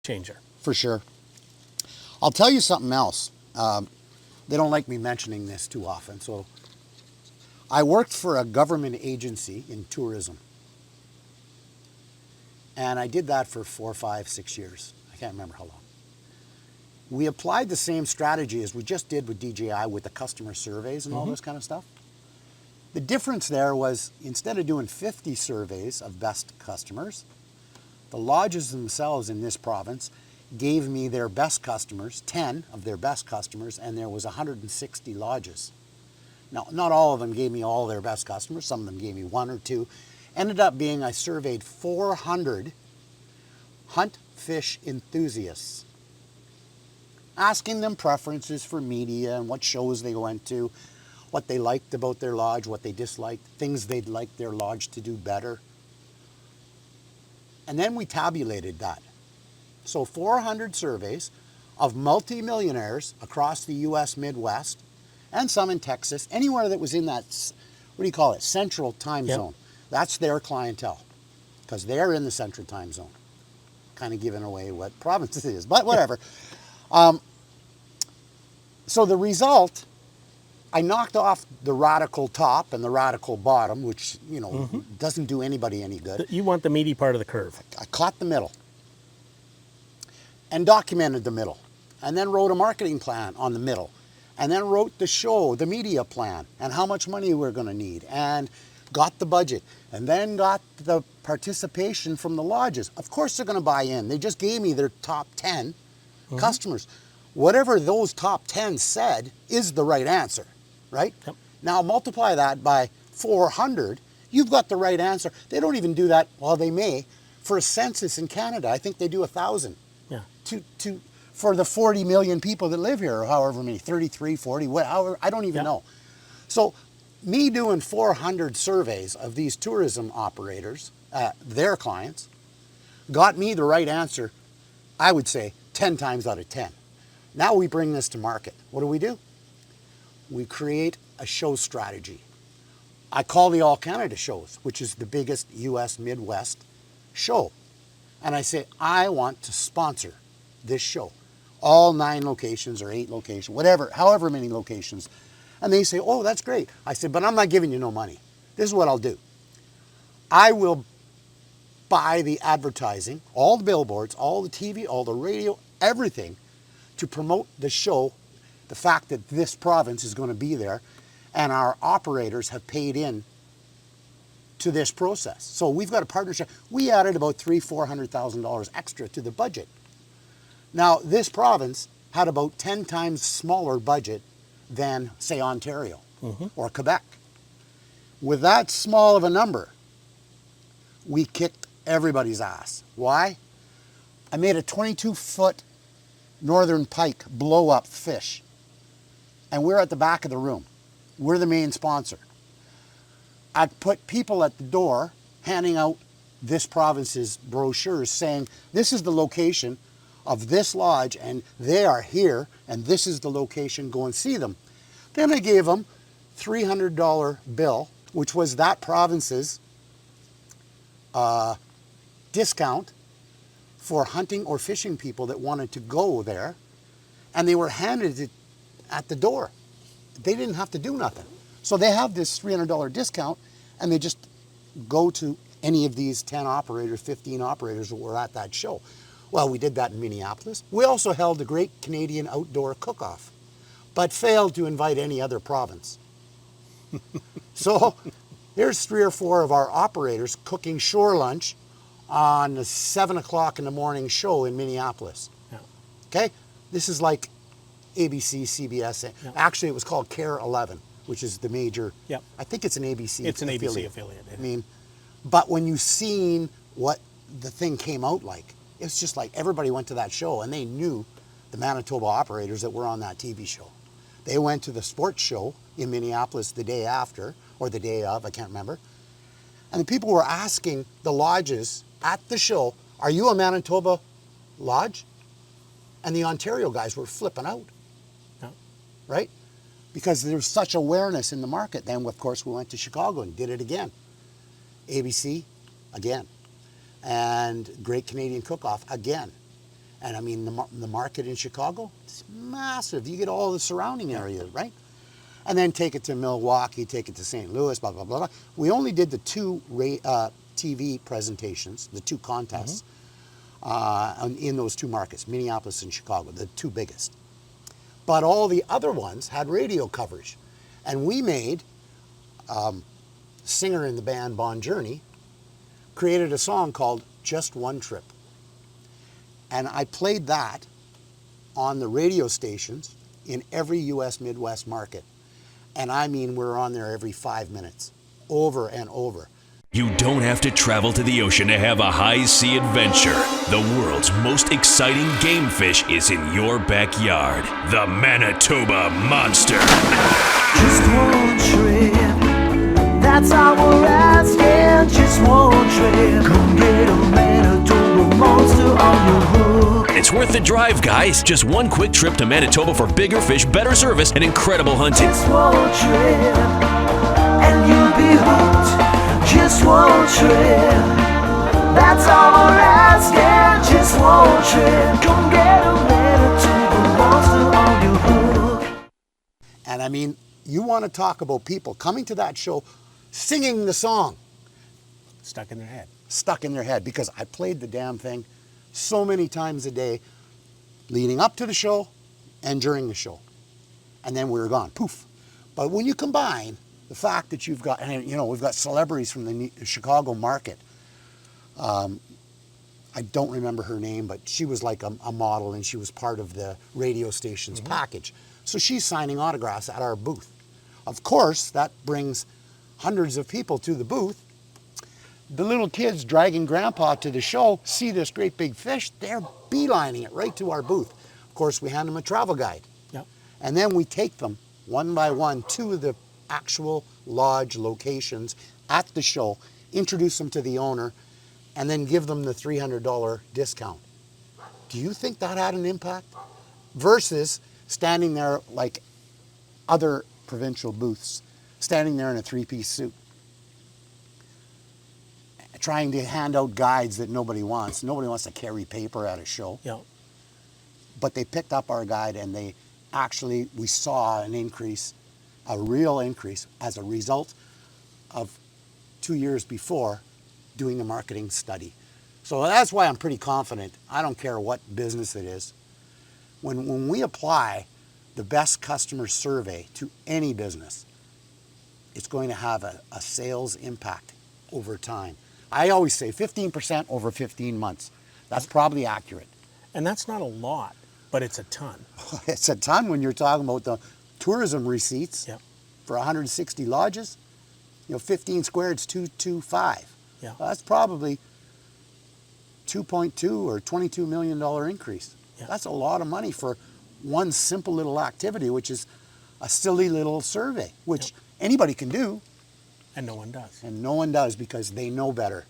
changer. For sure. I'll tell you something else. They don't like me mentioning this too often. So I worked for a government agency in tourism. And I did that for 4, 5, 6 years. I can't remember how long. We applied the same strategy as we just did with DJI with the customer surveys and all this kind of stuff. The difference there was instead of doing 50 surveys of best customers, the lodges themselves in this province gave me their best customers, 10 of their best customers, and there was 160 lodges. Now, not all of them gave me all their best customers. Some of them gave me 1 or 2. Ended up being I surveyed 400 hunt fish enthusiasts, asking them preferences for media and what shows they went to, what they liked about their lodge, what they disliked, things they'd like their lodge to do better. And then we tabulated that. So 400 surveys of multimillionaires across the US Midwest and some in Texas, anywhere that was in that, what do you call it, central time zone. That's their clientele because they're in the central time zone. Kind of giving away what province it is, but whatever. So the result, I knocked off the radical top and the radical bottom, which, you know, doesn't do anybody any good. You want the meaty part of the curve. I caught the middle and documented the middle and then wrote a marketing plan on the middle and then wrote the show, the media plan and how much money we're going to need and got the budget and then got the participation from the lodges. Of course they're going to buy in. They just gave me their top 10 customers. Whatever those top 10 said is the right answer, right? Yep. Now multiply that by 400, you've got the right answer. They don't even do that, well, they may, for a census in Canada. I think they do 1,000. Yeah. For the 40 million people that live here, or however many, 33, 40, however, I don't even know. So me doing 400 surveys of these tourism operators, their clients, got me the right answer, I would say, 10 times out of 10. Now we bring this to market. What do? We create a show strategy. I call the All Canada shows, which is the biggest US Midwest show. And I say, I want to sponsor this show. All 9 locations or 8 locations, whatever, however many locations. And they say, oh, that's great. I said, but I'm not giving you no money. This is what I'll do. I will buy the advertising, all the billboards, all the TV, all the radio, everything to promote the show, the fact that this province is going to be there, and our operators have paid in to this process. So we've got a partnership. We added about $300,000-$400,000 extra to the budget. Now, this province had about 10 times smaller budget than, say, Ontario or Quebec. With that small of a number, we kicked everybody's ass. Why? I made a 22-foot northern pike blow-up fish, and we're at the back of the room. We're the main sponsor. I put people at the door handing out this province's brochures saying, this is the location of this lodge, and they are here, and this is the location, go and see them. Then I gave them $300 bill, which was that province's discount for hunting or fishing people that wanted to go there, and they were handed it at the door. They didn't have to do nothing. So they have this $300 discount, and they just go to any of these 10 operators, 15 operators that were at that show. Well, we did that in Minneapolis. We also held a great Canadian outdoor cook-off, but failed to invite any other province. So here's 3 or 4 of our operators cooking shore lunch on the 7 o'clock in the morning show in Minneapolis. Yeah. Okay? This is like ABC, CBS. Yeah. Actually, it was called Care 11, which is the major, I think it's an ABC It's an affiliate. ABC affiliate. I mean, but when you've seen what the thing came out like, it's just like everybody went to that show and they knew the Manitoba operators that were on that TV show. They went to the sports show in Minneapolis the day after, or the day of, I can't remember. And the people were asking the lodges at the show, are you a Manitoba lodge? And the Ontario guys were flipping out, right? Because there was such awareness in the market. Then, of course, we went to Chicago and did it again. ABC, again. And Great Canadian Cook-Off, again. And I mean, the market in Chicago, it's massive. You get all the surrounding areas, right? And then take it to Milwaukee, take it to St. Louis, blah, blah, blah, blah. We only did the two TV presentations, the two contests, in those two markets, Minneapolis and Chicago, the two biggest. But all the other ones had radio coverage. And we made, singer in the band Bon Journey, created a song called Just One Trip. And I played that on the radio stations in every U.S. Midwest market. And I mean, we're on there every 5 minutes, over and over. You don't have to travel to the ocean to have a high sea adventure. The world's most exciting game fish is in your backyard. The Manitoba Monster. Just one trip, that's all we're asking. Just one trip, come get a Manitoba Monster on your hook. It's worth the drive, guys. Just one quick trip to Manitoba for bigger fish, better service, and incredible hunting. Just one trip, and you'll be hooked. Just one trip, that's all we're asking. Just one trip, come get a Manitoba Monster on your hook. And I mean, you want to talk about people coming to that show singing the song. Stuck in their head. Stuck in their head, because I played the damn thing so many times a day leading up to the show and during the show. And then we were gone, poof. But when you combine the fact that you've got, and you know, we've got celebrities from the Chicago market. I don't remember her name, but she was like a model, and she was part of the radio station's package. So she's signing autographs at our booth. Of course, that brings hundreds of people to the booth. The little kids dragging grandpa to the show see this great big fish, they're beelining it right to our booth. Of course, we hand them a travel guide. Yep. And then we take them one by one to the actual lodge locations at the show, introduce them to the owner, and then give them the $300 discount. Do you think that had an impact? Versus standing there like other provincial booths, standing there in a three-piece suit, trying to hand out guides that nobody wants. Nobody wants to carry paper at a show. Yeah. But they picked up our guide, and they actually, we saw an increase, a real increase, as a result of 2 years before doing a marketing study. So that's why I'm pretty confident. I don't care what business it is. When we apply the best customer survey to any business, it's going to have a sales impact over time. I always say 15% over 15 months. That's probably accurate. And that's not a lot, but it's a ton. It's a ton when you're talking about the tourism receipts. Yep. For 160 lodges. You know, 15 squared is 225. Yeah. Well, that's probably 2.2 or $22 million increase. Yeah. That's a lot of money for one simple little activity, which is a silly little survey, which anybody can do. And no one does. And no one does, because they know better.